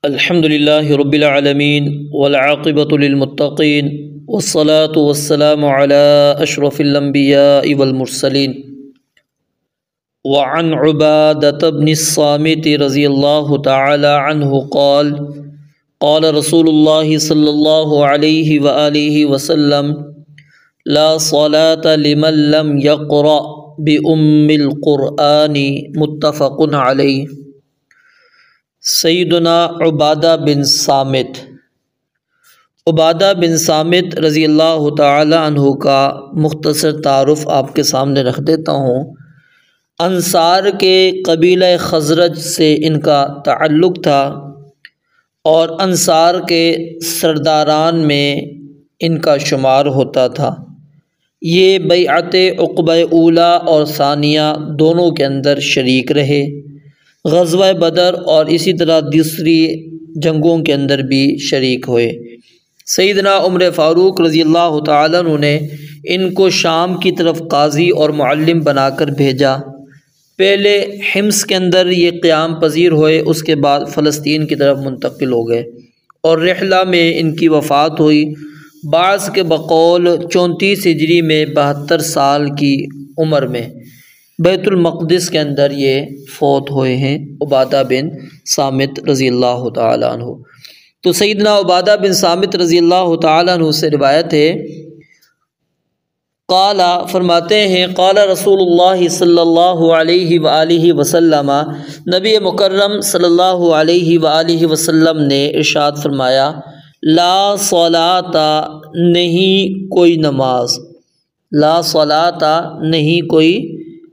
الحمد للہ رب العالمین والعاقبۃ للمتقین والصلاة والسلام علی اشرف الانبیاء والمرسلین وعن عبادة بن الصامت رضی اللہ تعالی عنہ قال قال رسول اللہ صلی اللہ علیہ وآلہ وسلم لا صلاة لمن لم يقرأ بأم القرآن متفق علیہ۔ سیدنا عبادہ بن صامت رضی اللہ تعالی عنہ کا مختصر تعارف آپ کے سامنے رکھ دیتا ہوں۔ انصار کے قبیلہ خزرج سے ان کا تعلق تھا اور انصار کے سرداران میں ان کا شمار ہوتا تھا۔ یہ بیعت عقبہ اولیٰ اور ثانیہ دونوں کے اندر شریک رہے، غزوہ بدر اور اسی طرح دوسری جنگوں کے اندر بھی شریک ہوئے۔ سیدنا عمر فاروق رضی اللہ تعالیٰ عنہ نے ان کو شام کی طرف قاضی اور معلم بنا کر بھیجا۔ پہلے حمص کے اندر یہ قیام پذیر ہوئے، اس کے بعد فلسطین کی طرف منتقل ہو گئے اور رحلہ میں ان کی وفات ہوئی۔ بعض کے بقول 34 ہجری میں 72 سال کی عمر میں بیت المقدس کے اندر یہ فوت ہوئے ہیں، عبادہ بن صامت رضی اللہ تعالی عنہ۔ تو سیدنا عبادہ بن صامت رضی اللہ تعالی عنہ سے روایت ہے، قال فرماتے ہیں قال رسول اللہ صلی اللہ علیہ وآلہ وسلم، نبی مکرم صلی اللہ علیہ وآلہ وسلم نے ارشاد فرمایا، لا صلاۃ نہیں کوئی نماز، لا صلاۃ نہیں کوئی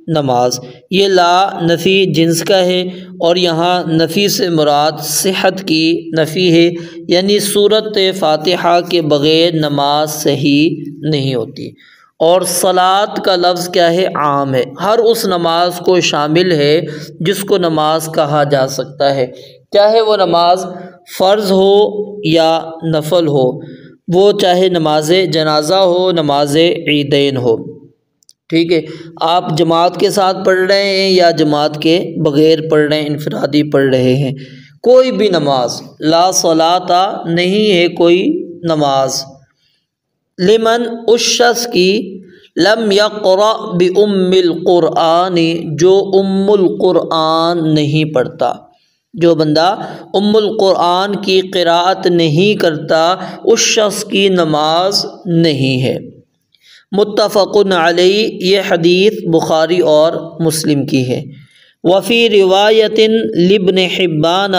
نماز۔ یہ لا نفی جنس کا ہے اور یہاں نفی سے مراد صحت کی نفی ہے، یعنی سورۃ فاتحہ کے بغیر نماز صحیح نہیں ہوتی۔ اور صلاۃ کا لفظ کیا ہے؟ عام ہے، ہر اس نماز کو شامل ہے جس کو نماز کہا جا سکتا ہے، چاہے وہ نماز فرض ہو یا نفل ہو، وہ چاہے نماز جنازہ ہو، نماز عیدین ہو۔ ٹھیک ہے، آپ جماعت کے ساتھ پڑھ رہے ہیں یا جماعت کے بغیر پڑھ رہے ہیں، انفرادی پڑھ رہے ہیں، کوئی بھی نماز، لا صلاۃ نہیں ہے کوئی نماز، لمن اس شخص کی لم یقرأ بأم القرآن جو ام القرآن نہیں پڑھتا، جو بندہ ام القرآن کی قراءت نہیں کرتا اس شخص کی نماز نہیں ہے۔ متفق علیہ، یہ حدیث بخاری اور مسلم کی ہے۔ وفی روایت لابن حبان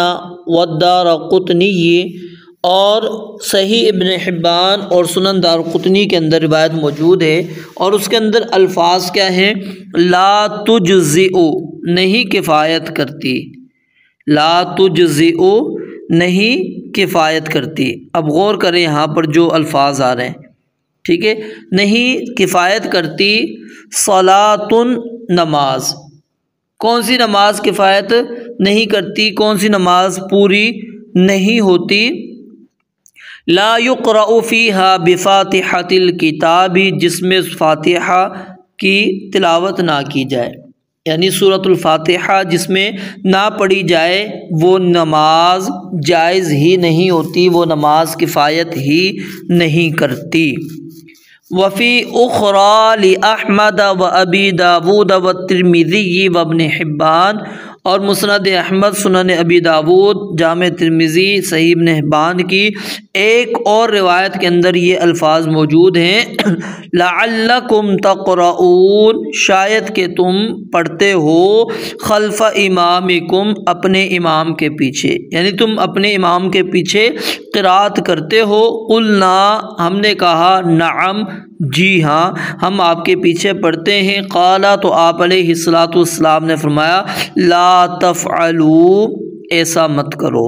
والدارقطنی، اور صحیح ابن حبان اور سنن دارقطنی کے اندر روایت موجود ہے اور اس کے اندر الفاظ کیا ہیں؟ لا تجزئ نہیں کفایت کرتی، لا تجزئ نہیں کفایت کرتی۔ اب غور کریں یہاں پر جو الفاظ آ رہے ہیں، ٹھیک ہے، نہیں کفایت کرتی صلاۃ نماز۔ کون سی نماز کفایت نہیں کرتی؟ کون سی نماز پوری نہیں ہوتی؟ لا یقرأ فیہا بفاتحۃ الکتاب، جس میں فاتحہ کی تلاوت نہ کی جائے، یعنی سورۃ الفاتحہ جس میں نہ پڑھی جائے وہ نماز جائز ہی نہیں ہوتی، وہ نماز کفایت ہی نہیں کرتی۔ وفی اخری لأحمد وابی داود والترمذی وابن حبان، اور مسند احمد، سنن ابی داود، جامع ترمذی، صحیح ابن حبان کی ایک اور روایت کے اندر یہ الفاظ موجود ہیں، لعلکم تقرؤون، شاید کہ تم پڑھتے ہو، خلف امامکم، اپنے امام کے پیچھے، یعنی تم اپنے امام کے پیچھے قرات کرتے ہو۔ قلنا، ہم نے کہا، نعم، جی ہاں، ہم آپ کے پیچھے پڑھتے ہیں۔ قالا، تو آپ علیہ الصلاۃ والسلام نے فرمایا، لا تفعلوا، ایسا مت کرو،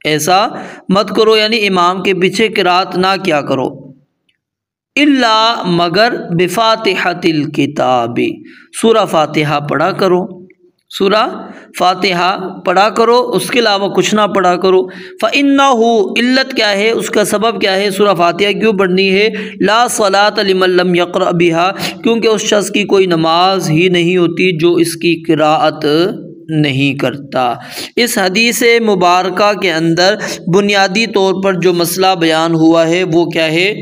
ایسا مت کرو، یعنی امام کے پیچھے قرات نہ کیا کرو، الا مگر بفاتحۃ الکتاب، سورہ فاتحہ پڑھا کرو، سورہ فاتحہ پڑھا کرو، اس کے علاوہ کچھ نہ پڑھا کرو۔ فَإِنَّهُ، علت کیا ہے، اس کا سبب کیا ہے، سورہ فاتحہ کیوں پڑھنی ہے؟ لا صلاۃ لمن لم یقرأ بها، کیونکہ اس شخص کی کوئی نماز ہی نہیں ہوتی جو اس کی قراءت نہیں کرتا۔ اس حدیث مبارکہ کے اندر بنیادی طور پر جو مسئلہ بیان ہوا ہے وہ کیا ہے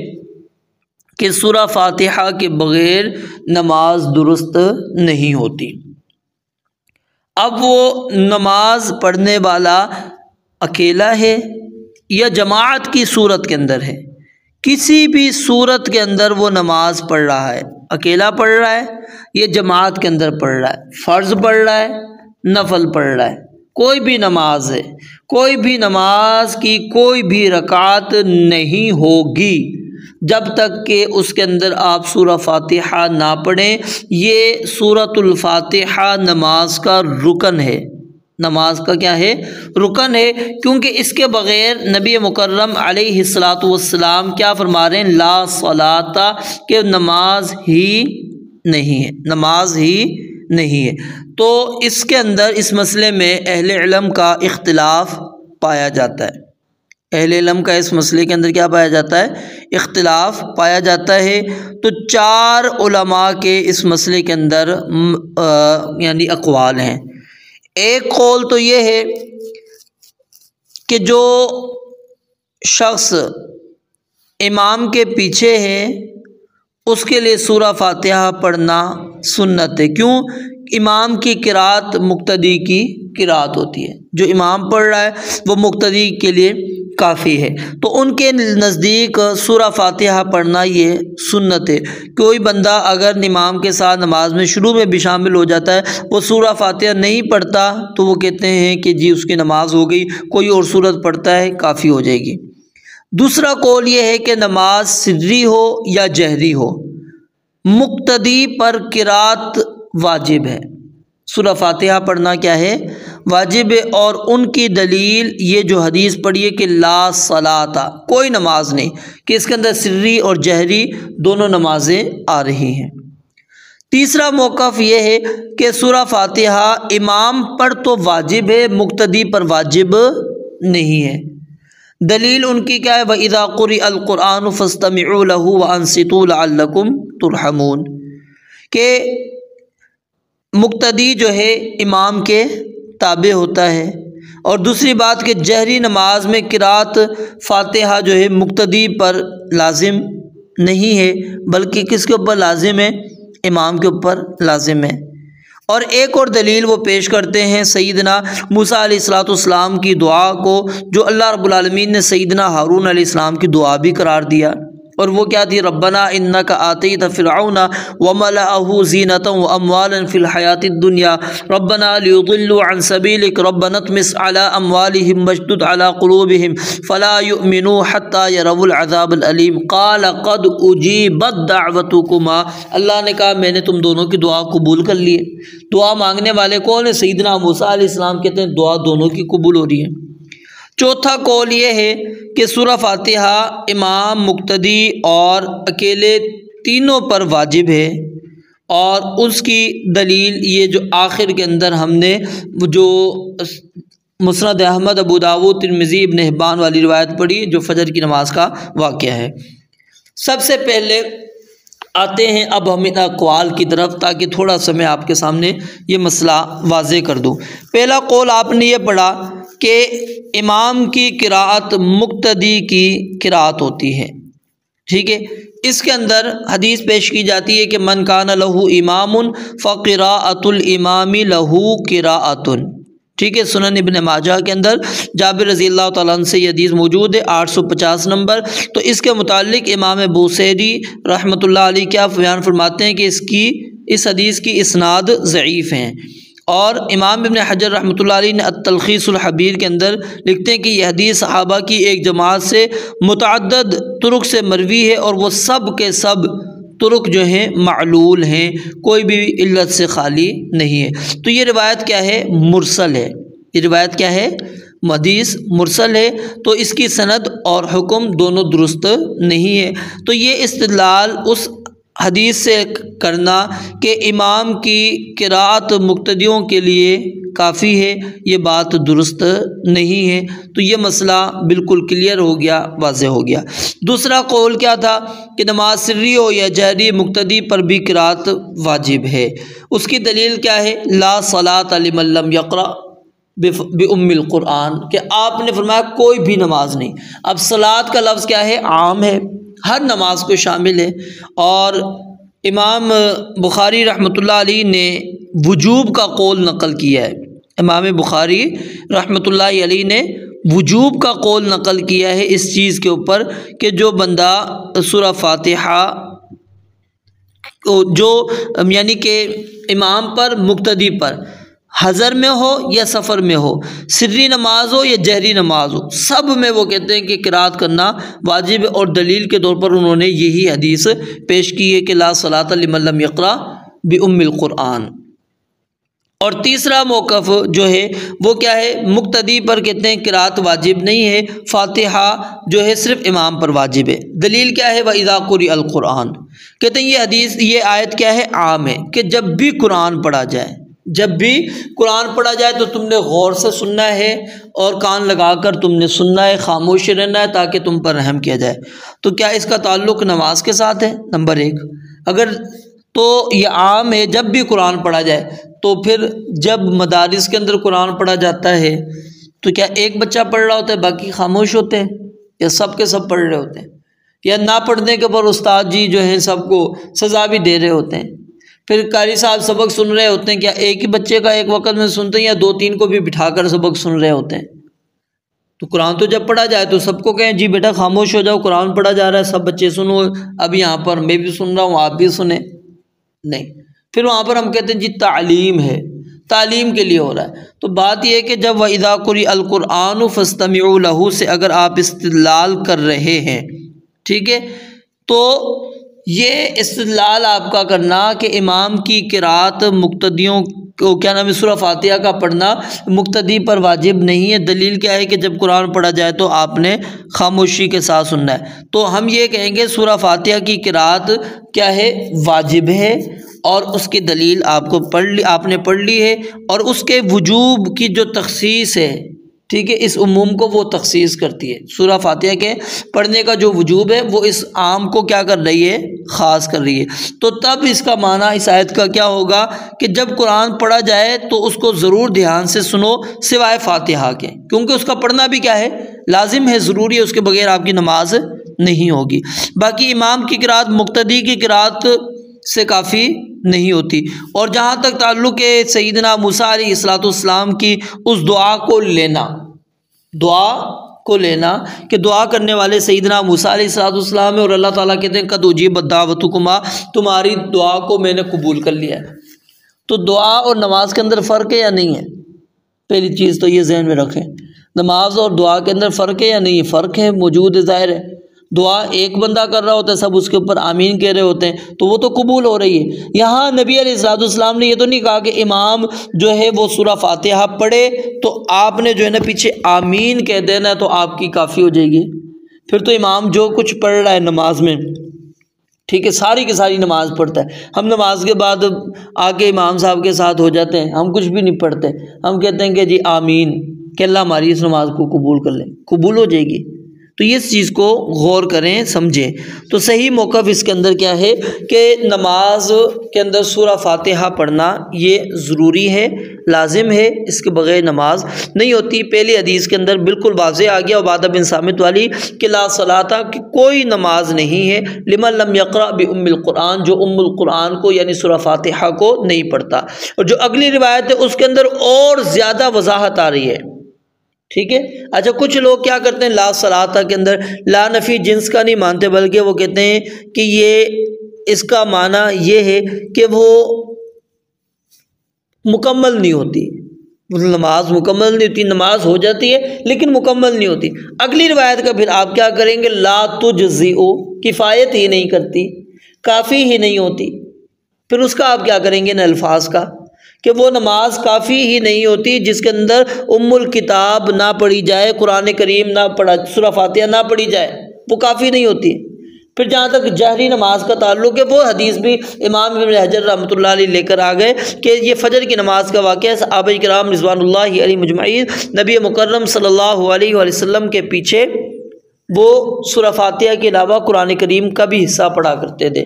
کہ سورہ فاتحہ کے بغیر نماز درست نہیں ہوتی۔ اب وہ نماز پڑھنے والا اکیلا ہے یا جماعت کی صورت کے اندر ہے، کسی بھی صورت کے اندر وہ نماز پڑھ رہا ہے، اکیلا پڑھ رہا ہے یا جماعت کے اندر پڑھ رہا ہے، فرض پڑھ رہا ہے، نفل پڑھ رہا ہے، کوئی بھی نماز ہے، کوئی بھی نماز کی کوئی بھی رکعت نہیں ہوگی جب تک کہ اس کے اندر آپ سورہ فاتحہ نہ پڑھیں۔ یہ سورۃ الفاتحہ نماز کا رکن ہے، نماز کا کیا ہے؟ رکن ہے، کیونکہ اس کے بغیر نبی مکرم علیہ الصلاۃ والسلام کیا فرما رہے ہیں؟ لا صلاۃ، کہ نماز ہی نہیں ہے، نماز ہی نہیں ہے۔ تو اس کے اندر اس مسئلے میں اہل علم کا اختلاف پایا جاتا ہے، اہل علم کا اس مسئلے کے اندر کیا پایا جاتا ہے؟ اختلاف پایا جاتا ہے۔ تو 4 علماء کے اس مسئلے کے اندر یعنی اقوال ہیں۔ ایک قول تو یہ ہے کہ جو شخص امام کے پیچھے ہے اس کے لیے سورہ فاتحہ پڑھنا سنت ہے، کیوں؟ امام کی قرات مقتدی کی قرات ہوتی ہے، جو امام پڑھ رہا ہے وہ مقتدی کے لیے کافی ہے۔ تو ان کے نزدیک سورہ فاتحہ پڑھنا یہ سنت ہے۔ کوئی بندہ اگر امام کے ساتھ نماز میں شروع میں بھی شامل ہو جاتا ہے، وہ سورہ فاتحہ نہیں پڑھتا تو وہ کہتے ہیں کہ جی اس کی نماز ہو گئی، کوئی اور سورت پڑھتا ہے کافی ہو جائے گی۔ دوسرا قول یہ ہے کہ نماز سری ہو یا جہری ہو، مقتدی پر قرات واجب ہے، سورہ فاتحہ پڑھنا کیا ہے؟ واجب ہے۔ اور ان کی دلیل یہ جو حدیث پڑھی ہے کہ لا صلاۃ، کوئی نماز نہیں، کہ اس کے اندر سری اور جہری دونوں نمازیں آ رہی ہیں۔ تیسرا موقف یہ ہے کہ سورہ فاتحہ امام پر تو واجب ہے، مقتدی پر واجب نہیں ہے۔ دلیل ان کی کیا ہے؟ وَإِذَا قُرِئَ الْقُرْآنُ فَاسْتَمِعُوا لَهُ وَأَنصِتُوا لَعَلَّكُمْ تُرْحَمُونَ، کہ مقتدی جو ہے امام کے تابع ہوتا ہے۔ اور دوسری بات کہ جہری نماز میں قرات فاتحہ جو ہے مقتدی پر لازم نہیں ہے، بلکہ کس کے اوپر لازم ہے؟ امام کے اوپر لازم ہے۔ اور ایک اور دلیل وہ پیش کرتے ہیں سیدنا موسیٰ علیہ السلام کی دعا کو، جو اللہ رب العالمین نے سیدنا ہارون علیہ السلام کی دعا بھی قرار دیا، اور وہ کیا تھی؟ ربنا انک آتیت فرعون وملأہ زینۃ واموالا فی الحیاۃ الدنیا ربنا لیضلوا عن سبیلک ربنا اطمس علی اموالہم واشدد علی قلوبہم فلا یؤمنوا حتی یروا العذاب العلیم قال قد اجیبت دعوتکما، اللہ نے کہا میں نے تم دونوں کی دعا قبول کر لی ہے۔ دعا مانگنے والے کون ہیں؟ سیدنا موسیٰ علیہ السلام، کہتے ہیں دعا دونوں کی قبول ہو رہی ہے۔ چوتھا قول یہ ہے کہ سورہ فاتحہ امام، مقتدی اور اکیلے تینوں پر واجب ہے، اور اس کی دلیل یہ جو آخر کے اندر ہم نے جو مسند احمد، ابو داؤد، ترمذی، ابن حبان والی روایت پڑھی جو فجر کی نماز کا واقعہ ہے۔ سب سے پہلے آتے ہیں اب ہم ان اقوال کی طرف، تاکہ تھوڑا سا میں آپ کے سامنے یہ مسئلہ واضح کر دوں۔ پہلا قول آپ نے یہ پڑھا کہ امام کی قرات مقتدی کی قرات ہوتی ہے، ٹھیک ہے۔ اس کے اندر حدیث پیش کی جاتی ہے کہ من کان لہ امام فقراءۃ الامام لہ قراءۃ، ٹھیک ہے۔ سنن ابن ماجہ کے اندر جابر رضی اللہ تعالیٰ عنہ سے یہ حدیث موجود ہے، 850 نمبر۔ تو اس کے متعلق امام بوصیری رحمۃ اللہ علیہ کیا بیان فرماتے ہیں کہ اس حدیث کی اسناد ضعیف ہیں۔ اور امام ابن حجر رحمۃ اللہ علیہ نے التلخیص الحبیر کے اندر لکھتے ہیں کہ یہ حدیث صحابہ کی ایک جماعت سے متعدد طرق سے مروی ہے، اور وہ سب کے سب طرق جو ہیں معلول ہیں، کوئی بھی علت سے خالی نہیں ہے۔ تو یہ روایت کیا ہے؟ مرسل ہے۔ یہ روایت کیا ہے؟ حدیث مرسل ہے، تو اس کی سند اور حکم دونوں درست نہیں ہے۔ تو یہ استدلال اس حدیث سے کرنا کہ امام کی قرأت مقتدیوں کے لیے کافی ہے، یہ بات درست نہیں ہے۔ تو یہ مسئلہ بالکل کلیئر ہو گیا، واضح ہو گیا۔ دوسرا قول کیا تھا کہ نماز سری ہو یا جہری مقتدی پر بھی قرأت واجب ہے۔ اس کی دلیل کیا ہے؟ لا صلاۃ لمن لم یقرأ بأم القرآن، کہ آپ نے فرمایا کوئی بھی نماز نہیں۔ اب صلاۃ کا لفظ کیا ہے؟ عام ہے، ہر نماز کو شامل ہے۔ اور امام بخاری رحمۃ اللہ علیہ نے وجوب کا قول نقل کیا ہے۔ امام بخاری رحمۃ اللہ علیہ نے وجوب کا قول نقل کیا ہے اس چیز کے اوپر کہ جو بندہ سورہ فاتحہ جو یعنی کہ امام پر مقتدی پر حضر میں ہو یا سفر میں ہو، سری نماز ہو یا جہری نماز ہو، سب میں وہ کہتے ہیں کہ قرأت کرنا واجب ہے۔ اور دلیل کے طور پر انہوں نے یہی حدیث پیش کی ہے کہ لا صلاۃ لمن لم یقرأ بأم القرآن۔ اور تیسرا موقف جو ہے وہ کیا ہے؟ مقتدی پر کہتے ہیں قرأت واجب نہیں ہے، فاتحہ جو ہے صرف امام پر واجب ہے۔ دلیل کیا ہے؟ وَإِذَا قُرِئَ الْقُرْآنُ، کہتے ہیں یہ حدیث، یہ آیت کیا ہے؟ عام ہے کہ جب بھی قرآن پڑھا جائے، جب بھی قرآن پڑھا جائے تو تم نے غور سے سننا ہے اور کان لگا کر تم نے سننا ہے، خاموش رہنا ہے تاکہ تم پر رحم کیا جائے۔ تو کیا اس کا تعلق نماز کے ساتھ ہے؟ نمبر ایک، اگر تو یہ عام ہے جب بھی قرآن پڑھا جائے، تو پھر جب مدارس کے اندر قرآن پڑھا جاتا ہے تو کیا ایک بچہ پڑھ رہا ہوتا ہے باقی خاموش ہوتے ہیں، یا سب کے سب پڑھ رہے ہوتے ہیں، یا نہ پڑھنے کے پر استاد جی جو ہیں سب کو سزا بھی دے رہے ہوتے ہیں؟ پھر قاری صاحب سبق سن رہے ہوتے ہیں، کیا ایک ہی بچے کا ایک وقت میں سنتے ہیں یا دو تین کو بھی بٹھا کر سبق سن رہے ہوتے ہیں؟ تو قرآن تو جب پڑھا جائے تو سب کو کہیں جی بیٹا خاموش ہو جاؤ، قرآن پڑھا جا رہا ہے، سب بچے سنو، اب یہاں پر میں بھی سن رہا ہوں آپ بھی سنیں؟ نہیں، پھر وہاں پر ہم کہتے ہیں جی تعلیم ہے، تعلیم کے لیے ہو رہا ہے۔ تو بات یہ ہے کہ جب وَإِذَا قُرِئَ الْقُرْآنُ فَاسْتَمِعُوا لَهُ سے اگر آپ استدلال کر رہے ہیں، ٹھیک ہے، تو یہ استدلال آپ کا کرنا کہ امام کی قرأت مقتدیوں کو کیا نام ہے سورہ فاتحہ کا پڑھنا مقتدی پر واجب نہیں ہے۔ دلیل کیا ہے کہ جب قرآن پڑھا جائے تو آپ نے خاموشی کے ساتھ سننا ہے۔ تو ہم یہ کہیں گے سورہ فاتحہ کی قرأت کیا ہے؟ واجب ہے، اور اس کی دلیل آپ نے پڑھ لی ہے، اور اس کے وجوب کی جو تخصیص ہے، ٹھیک ہے، اس عموم کو وہ تخصیص کرتی ہے۔ سورہ فاتحہ کے پڑھنے کا جو وجوب ہے وہ اس عام کو کیا کر رہی ہے؟ خاص کر رہی ہے۔ تو تب اس کا معنی اس آیت کا کیا ہوگا کہ جب قرآن پڑھا جائے تو اس کو ضرور دھیان سے سنو سوائے فاتحہ کے، کیونکہ اس کا پڑھنا بھی کیا ہے؟ لازم ہے، ضروری ہے، اس کے بغیر آپ کی نماز نہیں ہوگی۔ باقی امام کی قرأت مقتدی کی قرأت سے کافی نہیں ہوتی۔ اور جہاں تک تعلق ہے سیدنا موسیٰ علیہ السلام کی اس دعا کو لینا کہ دعا کرنے والے سیدنا موسیٰ علیہ السلام ہے، اور اللہ تعالیٰ کہتے ہیں قد اجیبت دعوتکما، تمہاری دعا کو میں نے قبول کر لیا ہے۔ تو دعا اور نماز کے اندر فرق ہے یا نہیں ہے؟ پہلی چیز تو یہ ذہن میں رکھیں، نماز اور دعا کے اندر فرق ہے یا نہیں؟ فرق ہے، موجود ہے، ظاہر ہے۔ دعا ایک بندہ کر رہا ہوتا ہے، سب اس کے اوپر آمین کہہ رہے ہوتے ہیں، تو وہ تو قبول ہو رہی ہے۔ یہاں نبی علیہ السلام نے یہ تو نہیں کہا کہ امام جو ہے وہ سورہ فاتحہ پڑھے تو آپ نے جو ہے نا پیچھے آمین کہہ دینا تو آپ کی کافی ہو جائے گی۔ پھر تو امام جو کچھ پڑھ رہا ہے نماز میں، ٹھیک ہے، ساری کی ساری نماز پڑھتا ہے، ہم نماز کے بعد آ کے امام صاحب کے ساتھ ہو جاتے ہیں، ہم کچھ بھی نہیں پڑھتے، ہم کہتے ہیں کہ جی آمین، کہ اللہ ہماری اس نماز کو قبول کر لے، قبول ہو جائے گی۔ تو یہ اس چیز کو غور کریں، سمجھیں۔ تو صحیح موقف اس کے اندر کیا ہے کہ نماز کے اندر سورہ فاتحہ پڑھنا یہ ضروری ہے، لازم ہے، اس کے بغیر نماز نہیں ہوتی۔ پہلی حدیث کے اندر بالکل واضح آ گیا عبادہ بن صامت والی کہ لا صلاۃ، کہ کوئی نماز نہیں ہے لمن لم یقرأ بأم القرآن، جو ام القرآن کو یعنی سورہ فاتحہ کو نہیں پڑھتا۔ اور جو اگلی روایت ہے اس کے اندر اور زیادہ وضاحت آ رہی ہے، ٹھیک ہے۔ اچھا، کچھ لوگ کیا کرتے ہیں لا صلاۃ کے اندر لا نفی جنس کا نہیں مانتے، بلکہ وہ کہتے ہیں کہ یہ اس کا معنی یہ ہے کہ وہ مکمل نہیں ہوتی، نماز مکمل نہیں ہوتی، نماز ہو جاتی ہے لیکن مکمل نہیں ہوتی۔ اگلی روایت کا پھر آپ کیا کریں گے؟ لا تجزئ، کفایت ہی نہیں کرتی، کافی ہی نہیں ہوتی۔ پھر اس کا آپ کیا کریں گے ان الفاظ کا کہ وہ نماز کافی ہی نہیں ہوتی جس کے اندر ام الکتاب نہ پڑھی جائے، قرآن کریم نہ پڑھا، سورہ فاتحہ نہ پڑھی جائے، وہ کافی نہیں ہوتی۔ پھر جہاں تک جہری نماز کا تعلق ہے وہ حدیث بھی امام ابن حجر رحمۃ اللہ علیہ لے کر آ گئے کہ یہ فجر کی نماز کا واقعہ صحابہ کرام رضوان اللہ علیہ مجمعین نبی مکرم صلی اللہ علیہ وآلہ وسلم کے پیچھے وہ سورہ فاتحہ کے علاوہ قرآن کریم کا بھی حصہ پڑھا کرتے تھے۔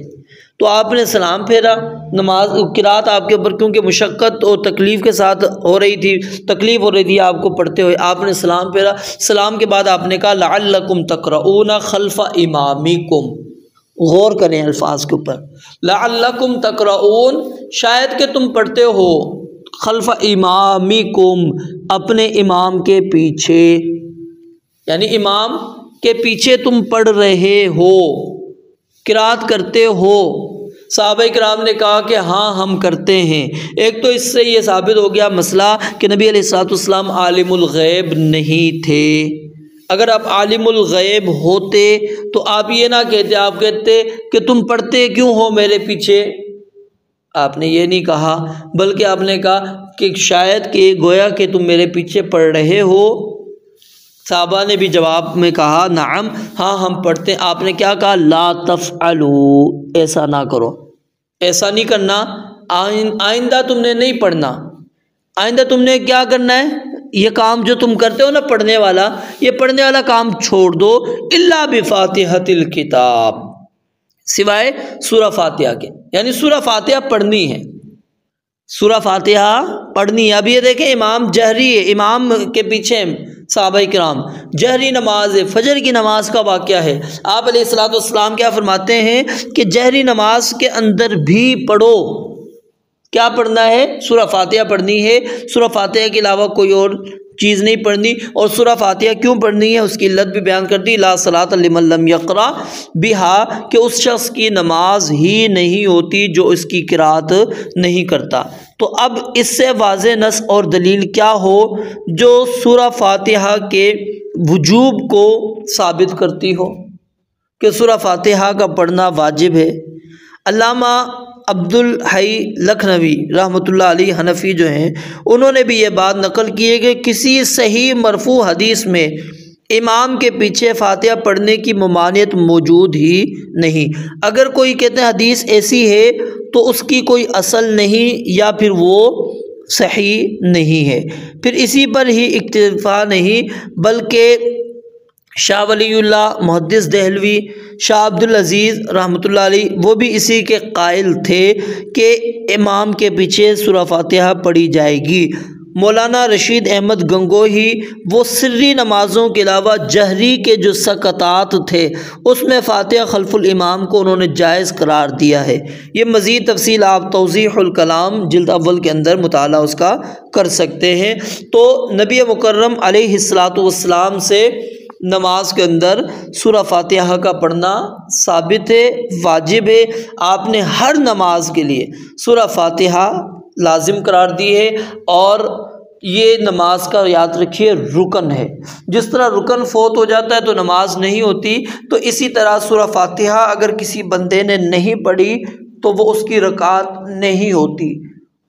تو آپ نے سلام پھیرا، نماز قرات آپ کے اوپر کیونکہ مشقت اور تکلیف کے ساتھ ہو رہی تھی آپ کو پڑھتے ہوئے، آپ نے سلام پھیرا۔ سلام کے بعد آپ نے کہا لعلکم تقرؤون خلف امامکم، غور کریں الفاظ کے اوپر، لعلکم تقرؤون، شاید کہ تم پڑھتے ہو، خلف امامکم، اپنے امام کے پیچھے، یعنی امام کے پیچھے تم پڑھ رہے ہو، قرات کرتے ہو۔ صحابہ کرام نے کہا کہ ہاں ہم کرتے ہیں۔ ایک تو اس سے یہ ثابت ہو گیا مسئلہ کہ نبی علیہ الصلوۃ والسلام عالم الغیب نہیں تھے۔ اگر آپ عالم الغیب ہوتے تو آپ یہ نہ کہتے، آپ کہتے کہ تم پڑھتے کیوں ہو میرے پیچھے، آپ نے یہ نہیں کہا، بلکہ آپ نے کہا کہ شاید کہ گویا کہ تم میرے پیچھے پڑھ رہے ہو۔ صحابہ نے بھی جواب میں کہا نعم، ہاں ہم پڑھتے ہیں۔ آپ نے کیا کہا؟ لا تفعلوا، ایسا نہ کرو، ایسا نہیں کرنا، آئندہ تم نے نہیں پڑھنا، آئندہ تم نے کیا کرنا ہے، یہ کام جو تم کرتے ہو نا پڑھنے والا، یہ پڑھنے والا کام چھوڑ دو، الا بفاتحۃ الکتاب، سوائے سورہ فاتحہ کے، یعنی سورہ فاتحہ پڑھنی ہے، سورہ فاتحہ پڑھنی ہے۔ اب یہ دیکھیں امام جہری ہے، امام کے پیچھے صحابہ کرام، جہری نماز ہے، فجر کی نماز کا واقعہ ہے۔ آپ علیہ الصلوۃ والسلام کیا فرماتے ہیں کہ جہری نماز کے اندر بھی پڑھو، کیا پڑھنا ہے؟ سورہ فاتحہ پڑھنی ہے، سورہ فاتحہ کے علاوہ کوئی اور چیز نہیں پڑھنی۔ اور سورہ فاتحہ کیوں پڑھنی ہے اس کی علت بھی بیان کر دی، لا صلاۃ لمن لم یقرأ بہا، کہ اس شخص کی نماز ہی نہیں ہوتی جو اس کی قرات نہیں کرتا۔ تو اب اس سے واضح نص اور دلیل کیا ہو جو سورہ فاتحہ کے وجوب کو ثابت کرتی ہو کہ سورہ فاتحہ کا پڑھنا واجب ہے۔ علامہ عبدالحی لکھنوی رحمۃ اللہ علیہ حنفی جو ہیں، انہوں نے بھی یہ بات نقل کی ہے کہ کسی صحیح مرفوع حدیث میں امام کے پیچھے فاتحہ پڑھنے کی ممانعت موجود ہی نہیں۔ اگر کوئی کہتے ہیں حدیث ایسی ہے تو اس کی کوئی اصل نہیں یا پھر وہ صحیح نہیں ہے، پھر اسی پر ہی اکتفا نہیں، بلکہ شاہ ولی اللہ محدث دہلوی، شاہ عبدالعزیز رحمۃ اللہ علیہ، وہ بھی اسی کے قائل تھے کہ امام کے پیچھے سورہ فاتحہ پڑھی جائے گی۔ مولانا رشید احمد گنگوہی، وہ سری نمازوں کے علاوہ جہری کے جو سکتات تھے اس میں فاتحہ خلف الامام کو انہوں نے جائز قرار دیا ہے۔ یہ مزید تفصیل آپ توضیح الکلام جلد اول کے اندر مطالعہ اس کا کر سکتے ہیں۔ تو نبی مکرم علیہ الصلوۃ والسلام سے نماز کے اندر سورہ فاتحہ کا پڑھنا ثابت ہے، واجب ہے۔ آپ نے ہر نماز کے لیے سورہ فاتحہ لازم قرار دی ہے، اور یہ نماز کا یاد رکھیے رکن ہے۔ جس طرح رکن فوت ہو جاتا ہے تو نماز نہیں ہوتی، تو اسی طرح سورہ فاتحہ اگر کسی بندے نے نہیں پڑھی تو وہ اس کی رکعت نہیں ہوتی،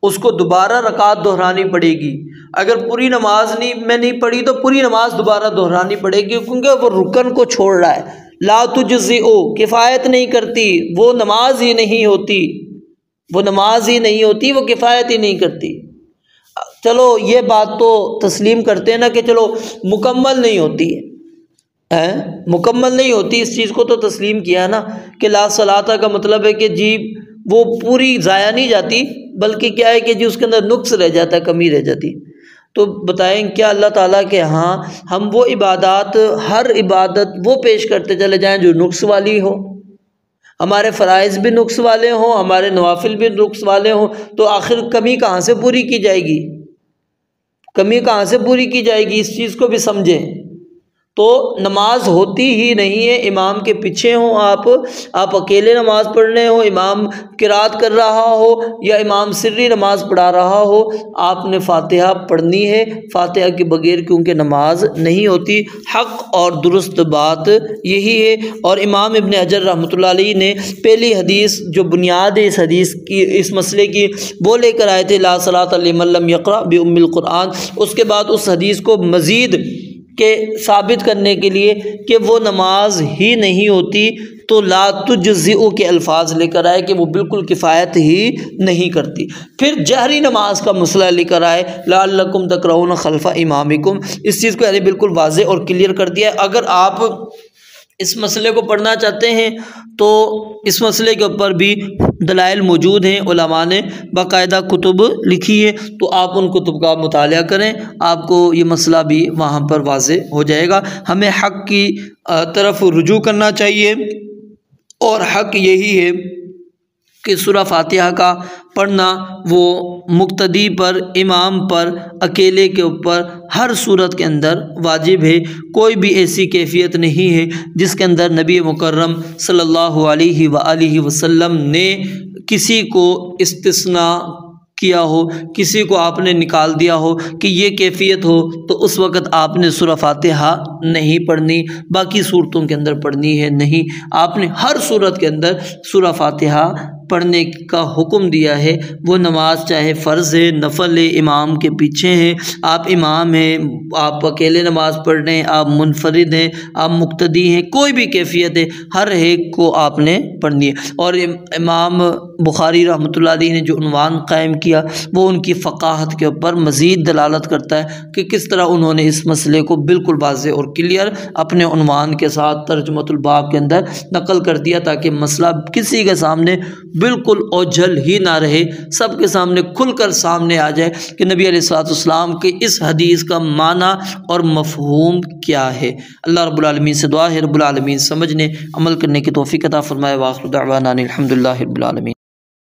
اس کو دوبارہ رکعت دہرانی پڑے گی۔ اگر پوری نماز میں نہیں پڑھی تو پوری نماز دوبارہ دہرانی پڑے گی، کیونکہ وہ رکن کو چھوڑ رہا ہے۔ لا تجزئ، کفایت نہیں کرتی، وہ نماز ہی نہیں ہوتی، وہ نماز ہی نہیں ہوتی، وہ کفایت ہی نہیں کرتی۔ چلو یہ بات تو تسلیم کرتے ہیں نا کہ چلو مکمل نہیں ہوتی ہے، مکمل نہیں ہوتی، اس چیز کو تو تسلیم کیا نا کہ لا صلاۃ کا مطلب ہے کہ جی وہ پوری ضائع نہیں جاتی، بلکہ کیا ہے کہ جی اس کے اندر نقص رہ جاتا ہے، کمی رہ جاتی۔ تو بتائیں کیا اللہ تعالیٰ کے ہاں ہم وہ عبادات، ہر عبادت وہ پیش کرتے چلے جائیں جو نقص والی ہو؟ ہمارے فرائض بھی نقص والے ہوں، ہمارے نوافل بھی نقص والے ہوں، تو آخر کمی کہاں سے پوری کی جائے گی؟ کمی کہاں سے پوری کی جائے گی؟ اس چیز کو بھی سمجھیں۔ تو نماز ہوتی ہی نہیں ہے، امام کے پیچھے ہوں آپ اکیلے نماز پڑھ رہے ہو، امام قرات کر رہا ہو یا امام سری نماز پڑھا رہا ہو، آپ نے فاتحہ پڑھنی ہے۔ فاتحہ کے بغیر کیونکہ نماز نہیں ہوتی۔ حق اور درست بات یہی ہے۔ اور امام ابن حجر رحمۃ اللہ علیہ نے پہلی حدیث جو بنیاد ہے اس حدیث کی، اس مسئلے کی، وہ لے کر آئے تھے لا صلاۃ لمن لم یقرأ بأم القرآن۔ اس کے بعد اس حدیث کو مزید کہ ثابت کرنے کے لیے کہ وہ نماز ہی نہیں ہوتی تو لا تجزئ کے الفاظ لے کر آئے کہ وہ بالکل کفایت ہی نہیں کرتی۔ پھر جہری نماز کا مسئلہ لے کر آئے لعلکم تقرؤون خلف امامکم، اس چیز کو یعنی بالکل واضح اور کلیئر کر دیا ہے۔ اگر آپ اس مسئلے کو پڑھنا چاہتے ہیں تو اس مسئلے کے اوپر بھی دلائل موجود ہیں، علماء نے باقاعدہ کتب لکھی ہے، تو آپ ان کتب کا مطالعہ کریں، آپ کو یہ مسئلہ بھی وہاں پر واضح ہو جائے گا۔ ہمیں حق کی طرف رجوع کرنا چاہیے، اور حق یہی ہے کہ سورہ فاتحہ کا پڑھنا وہ مقتدی پر، امام پر، اکیلے کے اوپر ہر صورت کے اندر واجب ہے۔ کوئی بھی ایسی کیفیت نہیں ہے جس کے اندر نبی مکرم صلی اللہ علیہ وآلہ وسلم نے کسی کو استثناء کیا ہو، کسی کو آپ نے نکال دیا ہو کہ یہ کیفیت ہو تو اس وقت آپ نے سورہ فاتحہ نہیں پڑھنی، باقی صورتوں کے اندر پڑھنی ہے، نہیں، آپ نے ہر صورت کے اندر سورہ فاتحہ پڑھنے کا حکم دیا ہے۔ وہ نماز چاہے فرض ہے، نفل ہے، امام کے پیچھے ہیں، آپ امام ہیں، آپ اکیلے نماز پڑھ رہے ہیں، آپ منفرد ہیں، آپ مقتدی ہیں، کوئی بھی کیفیت ہے، ہر ایک کو آپ نے پڑھنی ہے۔ اور امام بخاری رحمۃ اللہ علیہ نے جو عنوان قائم کیا وہ ان کی فقاہت کے اوپر مزید دلالت کرتا ہے کہ کس طرح انہوں نے اس مسئلے کو بالکل واضح اور کلیئر اپنے عنوان کے ساتھ ترجمۃ الباب کے اندر نقل کر دیا، تاکہ مسئلہ کسی کے سامنے بالکل اوجھل ہی نہ رہے، سب کے سامنے کھل کر سامنے آ جائے کہ نبی علیہ الصلوۃ والسلام کے اس حدیث کا معنی اور مفہوم کیا ہے۔ اللہ رب العالمین سے دعا ہے رب العالمین سمجھنے عمل کرنے کی توفیق عطا فرمائے۔ وآخر دعوانا الحمد للہ رب العالمین۔